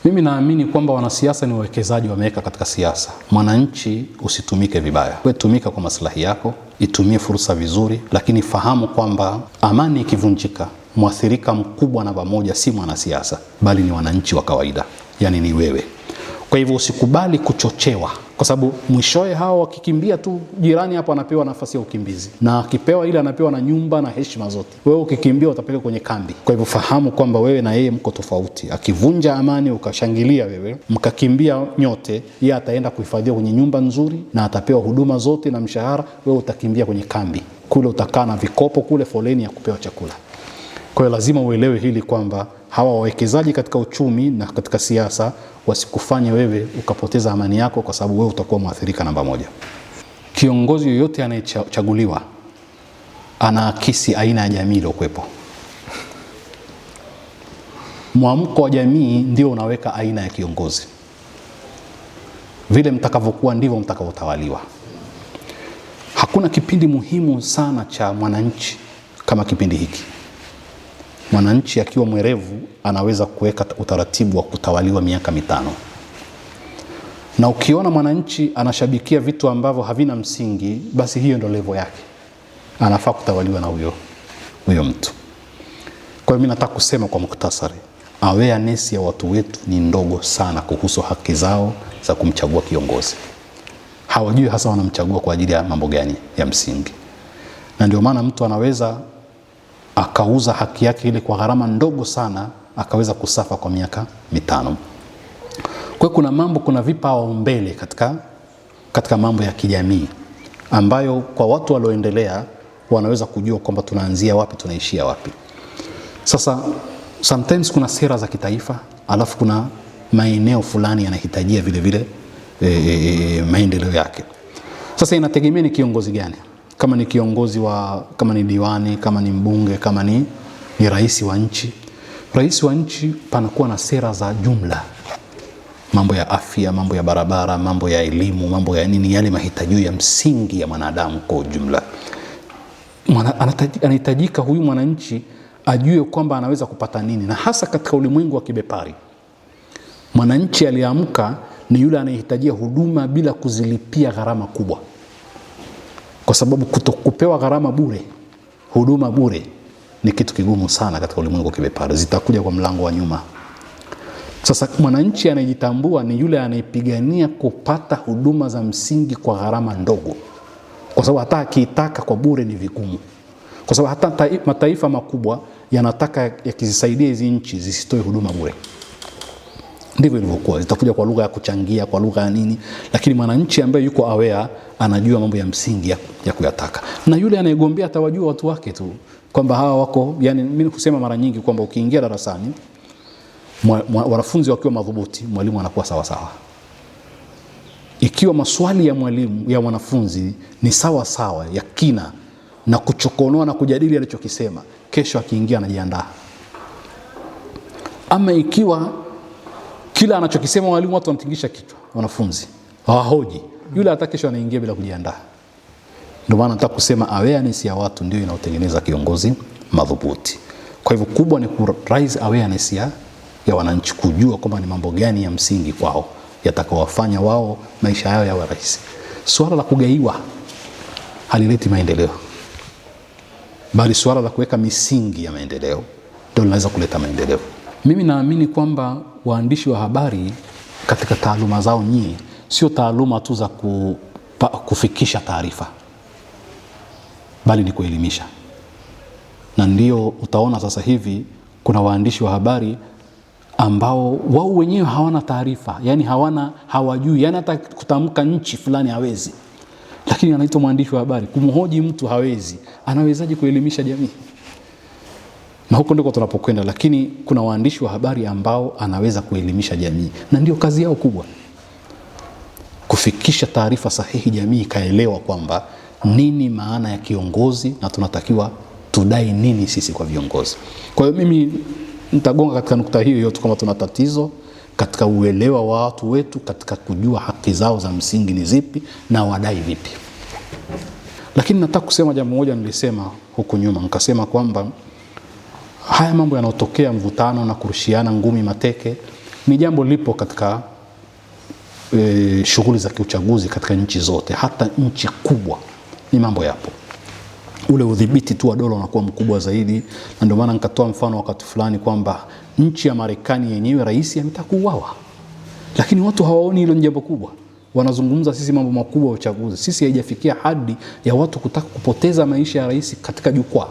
Mimi naamini kwamba wanasiasa ni wawekezaji wameweka katika siasa. Mwananchi usitumike vibaya. Wewe tumika kwa maslahi yako, itumie fursa vizuri, lakini fahamu kwamba amani ikivunjika, mwathirika mkubwa na pamoja si mwanasiasa, bali ni wananchi wa kawaida, yani ni wewe. Kwa hivyo usikubali kuchochewa, kwa sababu mwishowe hao wakikimbia tu, jirani hapo anapewa nafasi ya ukimbizi, na akipewa ile anapewa na nyumba na heshima zote. Wewe ukikimbia utapeleka kwenye kambi. Kwa hivyo fahamu kwamba wewe na yeye mko tofauti. Akivunja amani ukashangilia wewe, mkakimbia nyote, yeye ataenda kuhifadhiwa kwenye nyumba nzuri na atapewa huduma zote na mshahara, wewe utakimbia kwenye kambi. Kule utakaa na vikopo kule, foleni ya kupewa chakula. Kwa hiyo lazima uelewe hili kwamba hawa wawekezaji katika uchumi na katika siasa wasikufanye wewe ukapoteza amani yako, kwa sababu wewe utakuwa mwathirika namba moja. Kiongozi yoyote anayechaguliwa anaakisi aina ya jamii iliyokuwepo. Mwamko wa jamii ndio unaweka aina ya kiongozi. Vile mtakavyokuwa ndivyo mtakavyotawaliwa. Hakuna kipindi muhimu sana cha mwananchi kama kipindi hiki. Mwananchi akiwa mwerevu anaweza kuweka utaratibu wa kutawaliwa miaka 5. Na ukiona mwananchi anashabikia vitu ambavyo havina msingi, basi hiyo ndio level yake. Anafaa kutawaliwa na huyo mtu. Kwa hiyo mimi nataka kusema kwa mukhtasari, awareness ya watu wetu ni ndogo sana kuhusu haki zao za kumchagua kiongozi. Hawajui hasa wanamchagua kwa ajili ya mambo gani ya msingi. Na ndio maana mtu anaweza akauza haki yake ile kwa gharama ndogo sana, akaweza kusafa kwa miaka 5. Kwa kuna mambo, kuna vipaumbele katika mambo ya kijamii ambayo kwa watu walioendelea wanaweza kujua kwamba tunaanzia wapi tunaishia wapi. Sasa sometimes kuna sera za kitaifa, alafu kuna maeneo fulani yanahitajia vile vile maendeleo yake. Sasa inategemea ni kiongozi gani. Kama ni kiongozi kama ni diwani, kama ni mbunge, kama ni rais wa nchi. Rais wa nchi panakuwa na sera za jumla. Mambo ya afya, mambo ya barabara, mambo ya elimu, mambo ya nini, yale mahitaji ya msingi ya mwanadamu kwa ujumla. Anahitajika huyu mwananchi ajue kwamba anaweza kupata nini, na hasa katika ulimwengu wa kibepari. Mwananchi aliamka ni yule anayehitajia huduma bila kuzilipia gharama kubwa. Kwa sababu kutokupewa gharama bure, huduma bure ni kitu kigumu sana katika ulimwengu wa kibepari. Zitakuja kwa mlango wa nyuma. Sasa mwananchi anayejitambua ni yule anayepigania kupata huduma za msingi kwa gharama ndogo. Kwa sababu hata akitaka kwa bure ni vigumu. Kwa sababu hata mataifa makubwa yanataka yakizisaidia hizi nchi zisitoe huduma bure. Ndivyo ilivyokuwa. Zitakuja kwa lugha ya kuchangia, kwa lugha ya nini, lakini mwananchi ambaye yuko aware anajua mambo ya msingi ya kuyataka. Na yule anayegombea atawajua watu wake tu kwamba hawa wako, yani mimi husema mara nyingi kwamba ukiingia darasani wanafunzi wakiwa madhubuti, mwalimu anakuwa sawa sawa. Ikiwa maswali ya mwalimu ya wanafunzi ni sawa sawa, ya kina na kuchokonoa na kujadili alichokisema, kesho akiingia anajiandaa. Ama ikiwa kila anachokisema mwalimu watu wanatingisha kichwa, wanafunzi hawahoji, yule hata kesho anaingia bila kujiandaa. Ndio maana nataka kusema awareness ya watu ndio inayotengeneza kiongozi madhubuti. Kwa hivyo kubwa ni ku raise awareness ya wananchi, kujua kwamba ni mambo gani ya msingi kwao yatakayowafanya wao maisha yao yawe rahisi. Swala la kugaiwa halileti maendeleo, bali swala la kuweka misingi ya maendeleo ndio linaweza kuleta maendeleo. Mimi naamini kwamba waandishi wa habari katika taaluma zao nyingi sio taaluma tu za kufikisha taarifa, bali ni kuelimisha. Na ndio utaona sasa hivi kuna waandishi wa habari ambao wao wenyewe hawana taarifa, yani hawajui, yani hata kutamka nchi fulani hawezi, lakini anaitwa mwandishi wa habari. Kumhoji mtu hawezi, anawezaje kuelimisha jamii? Na huko ndiko tunapokwenda. Lakini kuna waandishi wa habari ambao anaweza kuelimisha jamii, na ndio kazi yao kubwa, kufikisha taarifa sahihi, jamii kaelewa kwamba nini maana ya kiongozi na tunatakiwa tudai nini sisi kwa viongozi. Kwa hiyo mimi nitagonga katika nukta hiyo yote kama tuna tatizo katika uelewa wa watu wetu, katika kujua haki zao za msingi ni zipi na wadai vipi. Lakini nataka kusema jambo moja nilisema huku nyuma, nikasema kwamba haya mambo yanayotokea, mvutano na kurushiana ngumi mateke, Ni jambo lipo katika shughuli za kiuchaguzi katika nchi zote, hata nchi kubwa ni mambo yapo. Ule udhibiti tu wa dola unakuwa mkubwa zaidi, na ndio maana nikatoa mfano wakati fulani kwamba nchi ya Marekani yenyewe rais ametaka kuuawa, lakini watu hawaoni hilo jambo kubwa. Wanazungumza sisi mambo makubwa ya uchaguzi. Sisi haijafikia hadi ya watu kutaka kupoteza maisha ya rais katika jukwaa.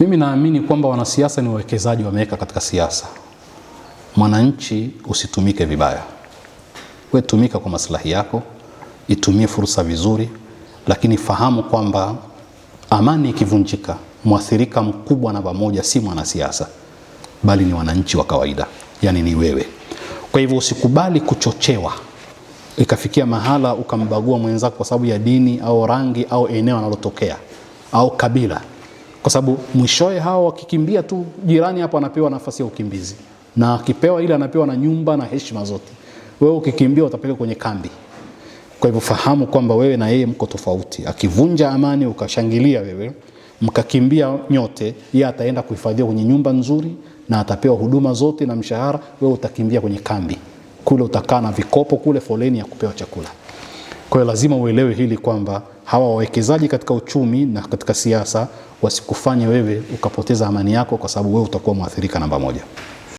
Mimi naamini kwamba wanasiasa ni wawekezaji, wameweka katika siasa. Mwananchi usitumike vibaya. Wewe tumika kwa maslahi yako, itumie fursa vizuri, lakini fahamu kwamba amani ikivunjika, mwathirika mkubwa namba moja si mwanasiasa, bali ni wananchi wa kawaida, yani ni wewe. Kwa hivyo usikubali kuchochewa ikafikia mahala ukambagua mwenzako kwa sababu ya dini au rangi au eneo analotokea au kabila, kwa sababu mwishowe hao wakikimbia tu, jirani hapo anapewa nafasi ya ukimbizi, na akipewa ile anapewa na nyumba na heshima zote. Wewe ukikimbia utapelekwa kwenye kambi. Kwa hivyo fahamu kwamba wewe na yeye mko tofauti. Akivunja amani ukashangilia wewe, mkakimbia nyote, yeye ataenda kuhifadhiwa kwenye nyumba nzuri na atapewa huduma zote na mshahara, wewe utakimbia kwenye kambi. Kule utakaa na vikopo kule, foleni ya kupewa chakula. Kwa hiyo lazima uelewe hili kwamba hawa wawekezaji katika uchumi na katika siasa wasikufanye wewe ukapoteza amani yako, kwa sababu wewe utakuwa mwathirika namba moja.